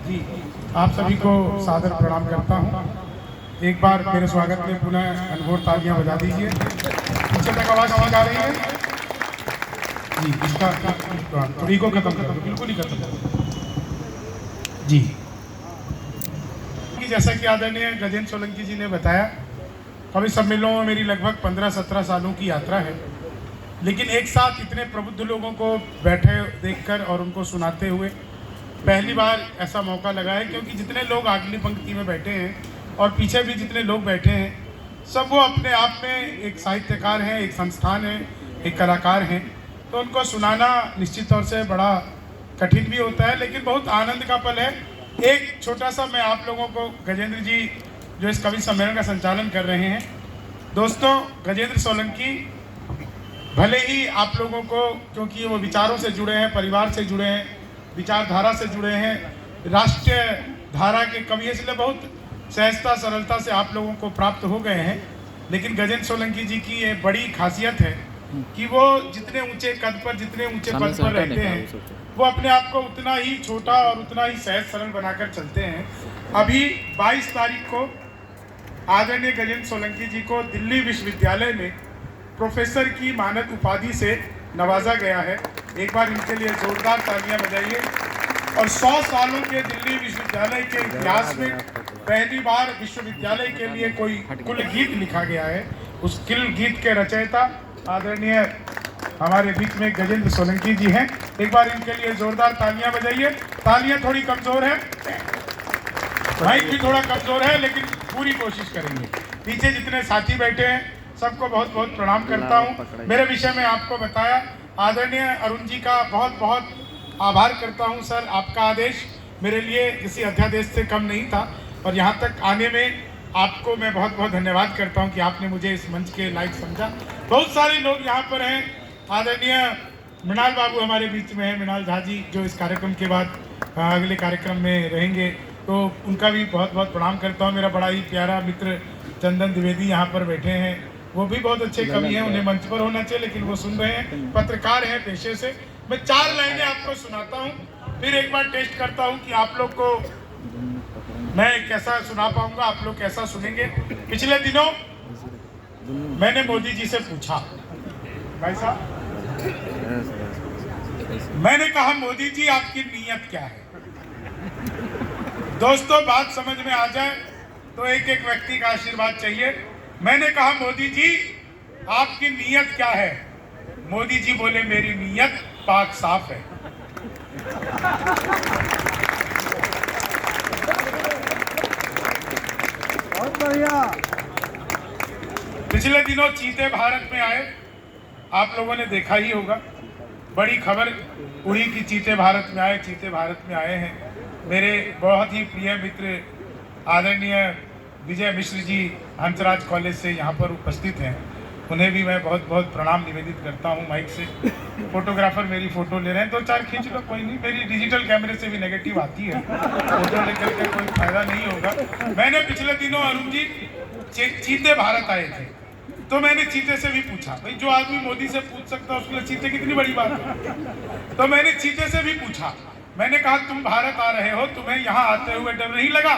जी, आप सभी को सादर प्रणाम करता हूँ। एक बार मेरे स्वागत में पुनः अनघोर तालियां बजा दीजिए। पीछे तक आवाज़ ठीक आ रही है? जी, इसका थोड़ी को खत्म कर दो, बिल्कुल ही खत्म कर दो। जी, जैसा कि आदरणीय गजेंद्र सोलंकी जी ने बताया, कवि सम्मेलनों में मेरी लगभग 15-17 सालों की यात्रा है, लेकिन एक साथ इतने प्रबुद्ध लोगों को बैठे देखकर और उनको सुनाते हुए पहली बार ऐसा मौका लगा है, क्योंकि जितने लोग अगली पंक्ति में बैठे हैं और पीछे भी जितने लोग बैठे हैं, सब वो अपने आप में एक साहित्यकार हैं, एक संस्थान है, एक कलाकार हैं। तो उनको सुनाना निश्चित तौर से बड़ा कठिन भी होता है, लेकिन बहुत आनंद का पल है। एक छोटा सा मैं आप लोगों को, गजेंद्र जी जो इस कवि सम्मेलन का संचालन कर रहे हैं, दोस्तों गजेंद्र सोलंकी भले ही आप लोगों को, क्योंकि वो विचारों से जुड़े हैं, परिवार से जुड़े हैं, विचारधारा से जुड़े हैं, राष्ट्रीय धारा के कवि, इसलिए बहुत सहजता सरलता से आप लोगों को प्राप्त हो गए हैं। लेकिन गजेंद्र सोलंकी जी की ये बड़ी खासियत है कि वो जितने ऊंचे कद पर, जितने ऊंचे पद पर रहते हैं, वो अपने आप को उतना ही छोटा और उतना ही सहज सरल बनाकर चलते हैं। अभी 22 तारीख को आदरणीय गजेंद्र सोलंकी जी को दिल्ली विश्वविद्यालय में प्रोफेसर की मानद उपाधि से नवाजा गया है। एक बार इनके लिए जोरदार तालियां बजाइए। और 100 सालों के दिल्ली विश्वविद्यालय के इतिहास में पहली बार विश्वविद्यालय के लिए कोई कुल गीत लिखा गया है। उस कुल गीत के रचयिता आदरणीय हमारे बीच में गजेंद्र सोलंकी जी हैं। एक बार इनके लिए जोरदार तालियां बजाइए। तालियां थोड़ी कमजोर है, माइक भी थोड़ा कमजोर है, लेकिन पूरी कोशिश करेंगे। पीछे जितने साथी बैठे हैं सबको बहुत बहुत प्रणाम करता हूँ। मेरे विषय में आपको बताया, आदरणीय अरुण जी का बहुत बहुत आभार करता हूँ। सर, आपका आदेश मेरे लिए किसी अध्यादेश से कम नहीं था, और यहाँ तक आने में आपको मैं बहुत बहुत धन्यवाद करता हूँ कि आपने मुझे इस मंच के लायक समझा। बहुत सारे लोग यहाँ पर हैं। आदरणीय मृणाल बाबू हमारे बीच में हैं, मृणाल झा जी, जो इस कार्यक्रम के बाद अगले कार्यक्रम में रहेंगे, तो उनका भी बहुत बहुत प्रणाम करता हूँ। मेरा बड़ा ही प्यारा मित्र चंदन द्विवेदी यहाँ पर बैठे हैं, वो भी बहुत अच्छे कवि हैं, उन्हें मंच पर होना चाहिए, लेकिन वो सुन रहे हैं, पत्रकार हैं पेशे से। मैं 4 लाइनें आपको सुनाता हूँ, फिर एक बार टेस्ट करता हूँ कि आप लोग को मैं कैसा सुना पाऊंगा, आप लोग कैसा सुनेंगे। पिछले दिनों मैंने मोदी जी से पूछा, भाई साहब, मैंने कहा मोदी जी आपकी नीयत क्या है। दोस्तों, बात समझ में आ जाए तो एक एक व्यक्ति का आशीर्वाद चाहिए। मैंने कहा मोदी जी आपकी नीयत क्या है। मोदी जी बोले मेरी नीयत पाक साफ है। बहुत बढ़िया। पिछले दिनों चीते भारत में आए, आप लोगों ने देखा ही होगा, बड़ी खबर उड़ी कि चीते भारत में आए, चीते भारत में आए हैं। मेरे बहुत ही प्रिय मित्र आदरणीय विजय मिश्र जी हंसराज कॉलेज से यहाँ पर उपस्थित हैं, उन्हें भी मैं बहुत बहुत प्रणाम निवेदित करता हूँ। माइक से फोटोग्राफर मेरी फोटो ले रहे हैं, 2-4 खींच लो, कोई नहीं, मेरी डिजिटल कैमरे से भी नेगेटिव आती है, फोटो लेकर के कोई फायदा नहीं होगा। मैंने पिछले दिनों अरुण जी चीते भारत आए थे, तो मैंने चीते से भी पूछा, भाई जो आदमी मोदी से पूछ सकता है उसके लिए चीते कितनी बड़ी बात है। तो मैंने चीते से भी पूछा, मैंने कहा तुम भारत आ रहे हो, तुम्हें यहाँ आते हुए डर नहीं लगा।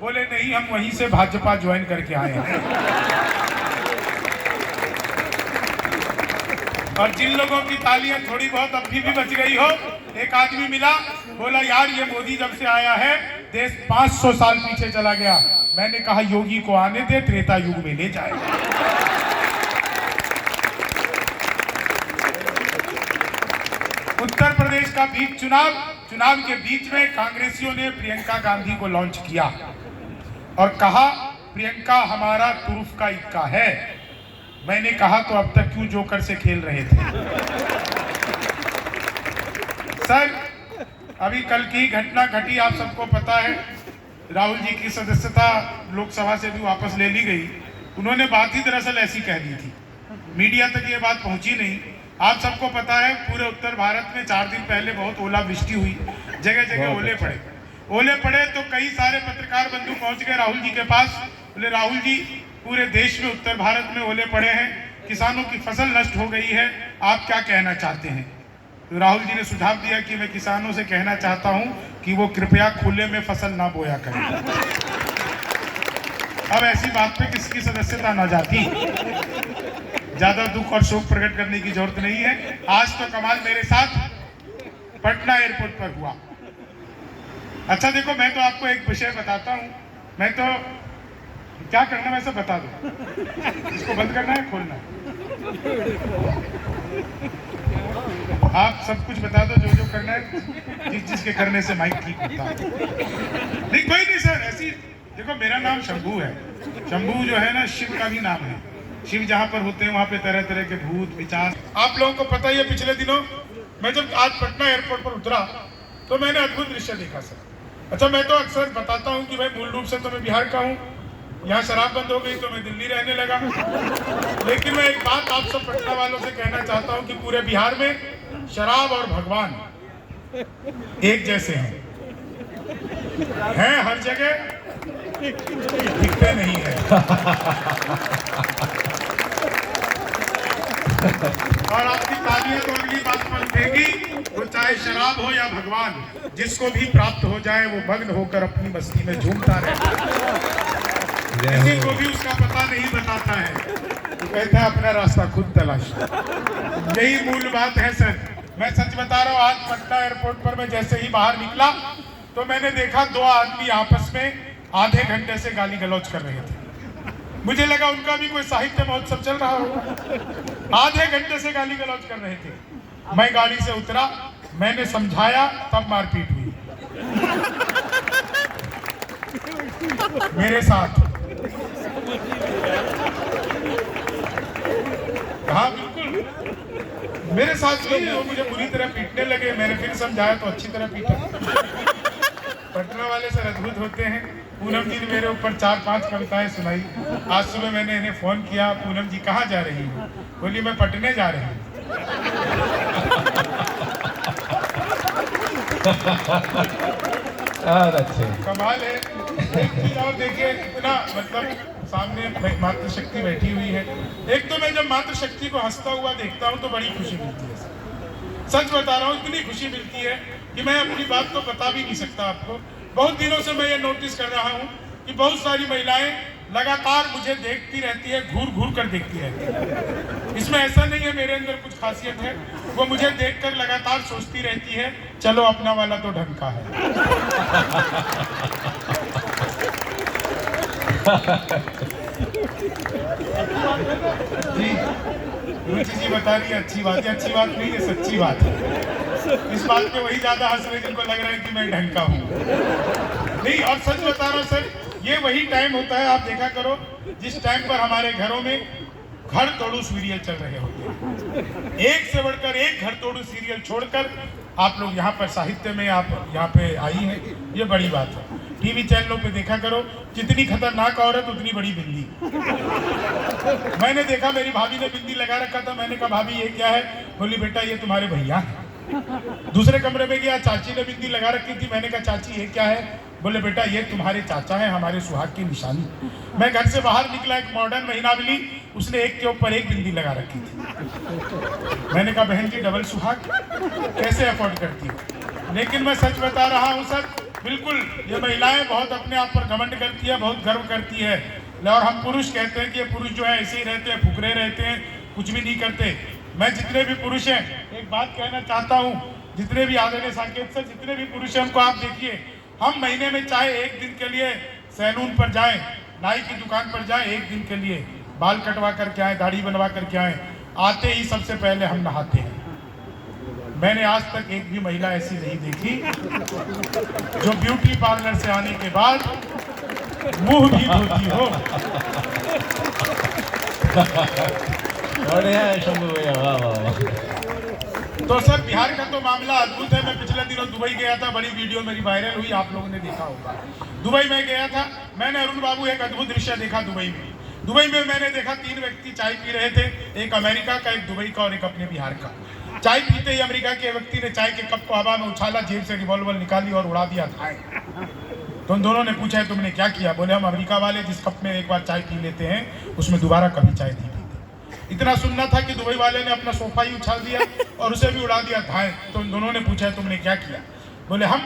बोले नहीं, हम वहीं से भाजपा ज्वाइन करके आए हैं। और जिन लोगों की तालियां थोड़ी बहुत अभी भी बच गई हो, एक आदमी मिला, बोला यार ये मोदी जब से आया है देश 500 साल पीछे चला गया। मैंने कहा योगी को आने दे, त्रेता युग में ले जाएगा। उत्तर प्रदेश का बीच चुनाव के बीच में कांग्रेसियों ने प्रियंका गांधी को लॉन्च किया और कहा प्रियंका हमारा तुरुफ का इक्का है। मैंने कहा तो अब तक क्यों जोकर से खेल रहे थे। सर, अभी कल की घटना घटी, आप सबको पता है, राहुल जी की सदस्यता लोकसभा से भी वापस ले ली गई। उन्होंने बात ही दरअसल ऐसी कह दी थी, मीडिया तक ये बात पहुंची नहीं। आप सबको पता है पूरे उत्तर भारत में 4 दिन पहले बहुत ओलावृष्टि हुई, जगह जगह ओले पड़े तो कई सारे पत्रकार बंधु पहुंच गए राहुल जी के पास। बोले राहुल जी, पूरे देश में उत्तर भारत में ओले पड़े हैं, किसानों की फसल नष्ट हो गई है, आप क्या कहना चाहते हैं। तो राहुल जी ने सुझाव दिया कि मैं किसानों से कहना चाहता हूं कि वो कृपया खुले में फसल ना बोया करें। अब ऐसी बात पे किसकी सदस्यता ना जाती, ज्यादा दुख और शोक प्रकट करने की जरूरत नहीं है। आज तो कमाल मेरे साथ पटना एयरपोर्ट पर हुआ। अच्छा देखो, मैं तो आपको एक विषय बताता हूँ। मैं तो क्या करना है वैसे बता दो, इसको बंद करना है खोलना है, आप सब कुछ बता दो जो करना है, जिसके करने से माइक ठीक होता है। नहीं कोई नहीं सर, ऐसी देखो मेरा नाम शंभू है। शंभू जो है ना शिव का भी नाम है। शिव जहाँ पर होते हैं वहाँ पे तरह तरह के भूत विचार। आप लोगों को पता ही है, पिछले दिनों मैं जब आज पटना एयरपोर्ट पर उतरा तो मैंने अद्भुत दृश्य देखा सर। अच्छा मैं तो अक्सर बताता हूँ कि भाई मूल रूप से तो मैं बिहार का हूँ, यहाँ शराब बंद हो गई तो मैं दिल्ली रहने लगा। लेकिन मैं एक बात आप सब पटना वालों से कहना चाहता हूँ कि पूरे बिहार में शराब और भगवान एक जैसे हैं हर जगह, दिखते नहीं है। और आपकी तालियां तो अगली बात पर उठेगी, वो चाहे शराब हो या भगवान, जिसको भी प्राप्त हो जाए वो मग्न होकर अपनी मस्ती में झूमता रहता है। किसी को भी उसका पता नहीं बताता है, तो कहता है अपना रास्ता खुद तलाश। यही मूल बात है सर। मैं सच बता रहा हूँ, आज पटना एयरपोर्ट पर मैं जैसे ही बाहर निकला तो मैंने देखा दो आदमी आपस में आधे घंटे से गाली गलौज कर रहे थे। मुझे लगा उनका भी कोई साहित्य महोत्सव चल रहा हो। आधे घंटे से गाली गलौज कर रहे थे। मैं गाड़ी से उतरा, मैंने समझाया, तब मारपीट हुई मेरे साथ। हाँ बिल्कुल मेरे साथ भी वो मुझे बुरी तरह पीटने लगे। मैंने फिर समझाया तो अच्छी तरह पीटा। पटना वाले सर अद्भुत होते हैं। पूनम जी ने मेरे ऊपर 4-5 कविताएं सुनाई। आज सुबह मैंने इन्हें फोन किया, पूनम जी कहाँ जा रही हो? बोली मैं पटने जा रही हूँ। कमाल है। और देखिए इतना मतलब सामने मातृशक्ति बैठी हुई है। एक तो मैं जब मातृशक्ति को हंसता हुआ देखता हूँ तो बड़ी खुशी मिलती है। सच बता रहा हूँ, इतनी खुशी मिलती है कि मैं अपनी बात तो बता भी नहीं सकता आपको। बहुत दिनों से मैं ये नोटिस कर रहा हूँ कि बहुत सारी महिलाएं लगातार मुझे देखती रहती है, घूर घूर कर देखती रहती है। इसमें ऐसा नहीं है मेरे अंदर कुछ खासियत है, वो मुझे देखकर लगातार सोचती रहती है चलो अपना वाला तो ढंग का है। जी रुचि जी बता रही है अच्छी बात है। अच्छी बात नहीं है, सच्ची बात है। इस बात पे वही ज्यादा हंस रहे जिनको लग रहा है कि मैं ढंग का हूँ। नहीं, और सच बता रहा हूँ सर, ये वही टाइम होता है, आप देखा करो, जिस टाइम पर हमारे घरों में घर तोड़ू सीरियल चल रहे होते हैं। एक से बढ़कर एक घर तोड़ू सीरियल छोड़कर आप लोग यहाँ पर साहित्य में आप यहाँ पे आई हैं, ये बड़ी बात है। टीवी चैनलों पे देखा करो, जितनी खतरनाक औरत उतनी बड़ी बिंदी। मैंने देखा मेरी भाभी ने बिंदी लगा रखा था। मैंने कहा भाभी ये क्या है? बोली बेटा ये तुम्हारे भैया है। दूसरे कमरे में गया, चाची ने बिंदी लगा रखी थी। मैंने कहा चाची ये क्या है? बोले बेटा ये तुम्हारे चाचा है, हमारे सुहाग की निशानी। मैं घर से बाहर निकला, एक मॉडर्न महीना मिली, उसने एक के ऊपर एक बिंदी लगा रखी थी। मैंने कहा बहन जी डबल सुहाग कैसे अफोर्ड करती हो? लेकिन मैं सच बता रहा हूँ सर, बिल्कुल ये महिलाएं बहुत अपने आप पर घमंड करती है, बहुत गर्व करती है। और हम पुरुष कहते हैं कि ये पुरुष जो है ऐसे ही रहते हैं, फुकरे रहते हैं, कुछ भी नहीं करते। मैं जितने भी पुरुष हैं एक बात कहना चाहता हूँ, जितने भी आदरणीय साकेत सर, जितने भी पुरुष हैं उनको आप देखिए, हम महीने में चाहे एक दिन के लिए सैलून पर जाएं, नाई की दुकान पर जाएं, एक दिन के लिए बाल कटवा करके आए, दाढ़ी बनवा करके आए, आते ही सबसे पहले हम नहाते हैं। मैंने आज तक एक भी महिला ऐसी नहीं देखी जो ब्यूटी पार्लर से आने के बाद मुंह भी धोती हो। तो सर बिहार का तो मामला अद्भुत है। मैं पिछले दिनों दुबई गया था, बड़ी वीडियो मेरी वायरल हुई, आप लोगों ने देखा होगा। दुबई में गया था, मैंने अरुण बाबू एक अद्भुत दृश्य देखा दुबई में। दुबई में मैंने देखा 3 व्यक्ति चाय पी रहे थे, एक अमेरिका का, एक दुबई का और एक अपने बिहार का। चाय पीते ही अमेरिका के व्यक्ति ने चाय के कप को हवा में उछाला, जेब से रिवॉल्वर निकाली और उड़ा दिया था। तो उन दोनों ने पूछा तुमने क्या किया? बोले हम अमेरिका वाले जिस कप में एक बार चाय पी लेते हैं उसमें दोबारा कभी चाय नहीं पीते। इतना सुनना था कि दुबई वाले ने अपना सोफा ही उछाल दिया और उसे भी उड़ा दिया धाए। तो इन दोनों ने पूछा तुमने क्या किया? बोले हम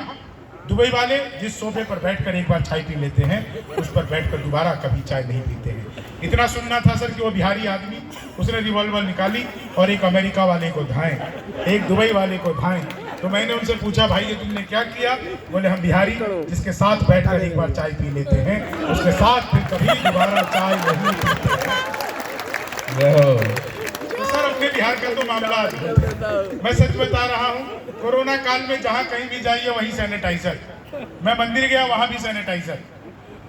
दुबई वाले जिस सोफे पर बैठकर एक बार चाय पी लेते हैं उस पर बैठकर दोबारा कभी चाय नहीं पीते हैं। इतना सुनना था सर कि वो बिहारी आदमी, उसने रिवॉल्वर निकाली और एक अमेरिका वाले को धाएं, एक दुबई वाले को धाएं। तो मैंने उनसे पूछा भाई ये तुमने क्या किया? बोले हम बिहारी जिसके साथ बैठकर एक बार चाय पी लेते हैं उसके साथ फिर कभी दोबारा चाय नहीं पीते हैं। तो सर अपने बिहार का तो मामला मैं सच बता रहा हूँ, कोरोना काल में जहाँ कहीं भी जाइए वहीं सैनिटाइजर। मैं मंदिर गया वहाँ भी सैनिटाइजर।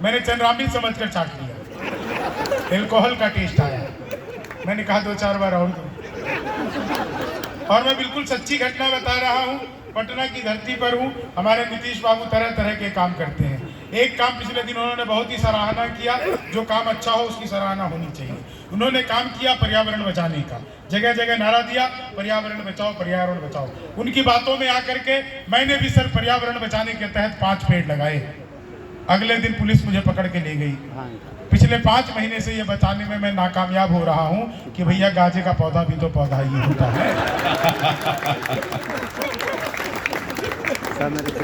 मैंने चंद्रामिल समझकर चाट लिया, एल्कोहल का टेस्ट आया। मैंने कहा 2-4 बार और दो। और मैं बिल्कुल सच्ची घटना बता रहा हूँ, पटना की धरती पर हूँ। हमारे नीतीश बाबू तरह तरह के काम करते हैं। एक काम पिछले दिन उन्होंने बहुत ही सराहना किया, जो काम अच्छा हो उसकी सराहना होनी चाहिए। उन्होंने काम किया पर्यावरण बचाने का, जगह जगह नारा दिया पर्यावरण बचाओ पर्यावरण बचाओ। उनकी बातों में आकर के मैंने भी सर पर्यावरण बचाने के तहत 5 पेड़ लगाए। अगले दिन पुलिस मुझे पकड़ के ले गई। पिछले 5 महीने से ये बचाने में मैं नाकामयाब हो रहा हूँ कि भैया गाजे का पौधा भी तो पौधा ही होता है।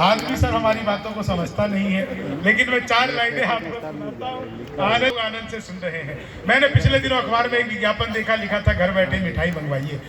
आदमी सर हमारी बातों को समझता नहीं है, लेकिन मैं 4 लाइनें आपको सुनाता हूँ, आनंद से सुन रहे हैं। मैंने पिछले दिनों अखबार में एक विज्ञापन देखा, लिखा था घर बैठे मिठाई मंगवाइए।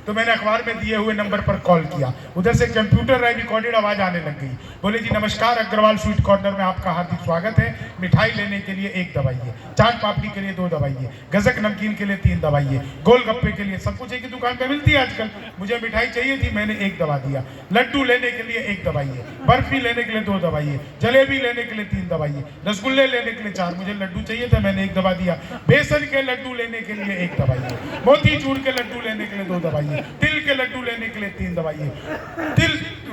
तो मैंने अखबार में दिए हुए नंबर पर कॉल किया। उधर से कंप्यूटर रिकॉर्डेड आवाज आने लग गई। बोले जी नमस्कार, अग्रवाल स्वीट कॉर्नर में आपका हार्दिक स्वागत है। मिठाई लेने के लिए 1 दबाइए, चाट पापड़ी के लिए 2 दबाइए, गजक नमकीन के लिए 3 दबाइए, गोलगप्पे के लिए सब कुछ एक ही दुकान पे मिलती है आजकल। मुझे मिठाई चाहिए थी, मैंने 1 दबा दिया। लड्डू लेने के लिए 1 दबाइए, बर्फी लेने के लिए 2 दबाइए, जलेबी लेने के लिए 3 दबाइए, रसगुल्ले लेने के लिए 4। मुझे लड्डू चाहिए था, मैंने 1 दबा दिया। बेसन के लड्डू लेने के लिए 1 दबाइए, मोतीचूर के लड्डू लेने के लिए 2 दबाइए, तिल के लड्डू लेने के लिए 3 दबाइए,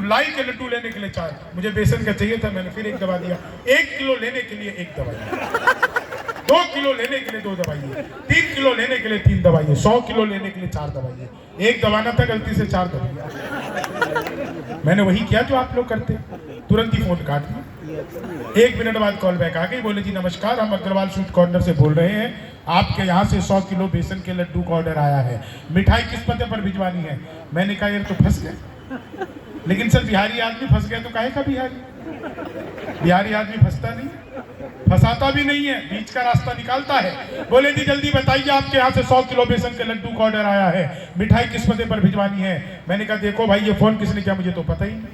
लाई के लड्डू लेने के लिए 4। मुझे बेसन का चाहिए था, मैंने फिर 1 दबा दिया। 1 किलो लेने के लिए 1 दबाइए, 2 किलो लेने के लिए 2 दबाइए, 3 किलो लेने के लिए 3 दबाइए, 100 किलो लेने के लिए 4 दबाइए। 1 दबाना था, गलती से 4 दबाइए। मैंने वही किया जो आप लोग करते, तुरंत ही फोन काट दिया। 1 मिनट बाद कॉल बैक आ गई। बोले जी नमस्कार, हम अग्रवाल स्वीट कॉर्नर से बोल रहे हैं, आपके यहाँ से 100 किलो बेसन के लड्डू का ऑर्डर आया है, मिठाई किस पते पर भिजवानी है? मैंने कहा यार तो फंस गए, लेकिन सर बिहारी आदमी फंस गया तो काहे का बिहारी? बिहारी आदमी फंसता नहीं, फंसाता भी नहीं है, बीच का रास्ता निकालता है। बोले जी जल्दी बताइए, आपके यहाँ से 100 किलो बेसन के लड्डू का ऑर्डर आया है, मिठाई किस पते पर भिजवानी है? मैंने कहा देखो भाई ये फोन किसने किया मुझे तो पता ही नहीं।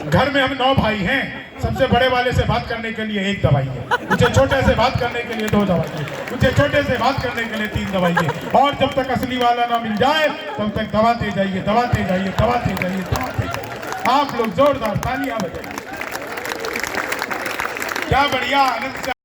घर में हम 9 भाई हैं, सबसे बड़े वाले से बात करने के लिए 1 दबाइए, मुझे छोटे से बात करने के लिए 2 दबाइए, मुझे छोटे से बात करने के लिए 3 दबाइए, और जब तक असली वाला ना मिल जाए तब तक दबाते जाइए दबाते जाइए दबाते जाइए दबाते जाइए। आप लोग जोरदार तालियां बजाइए। क्या बढ़िया आनंद।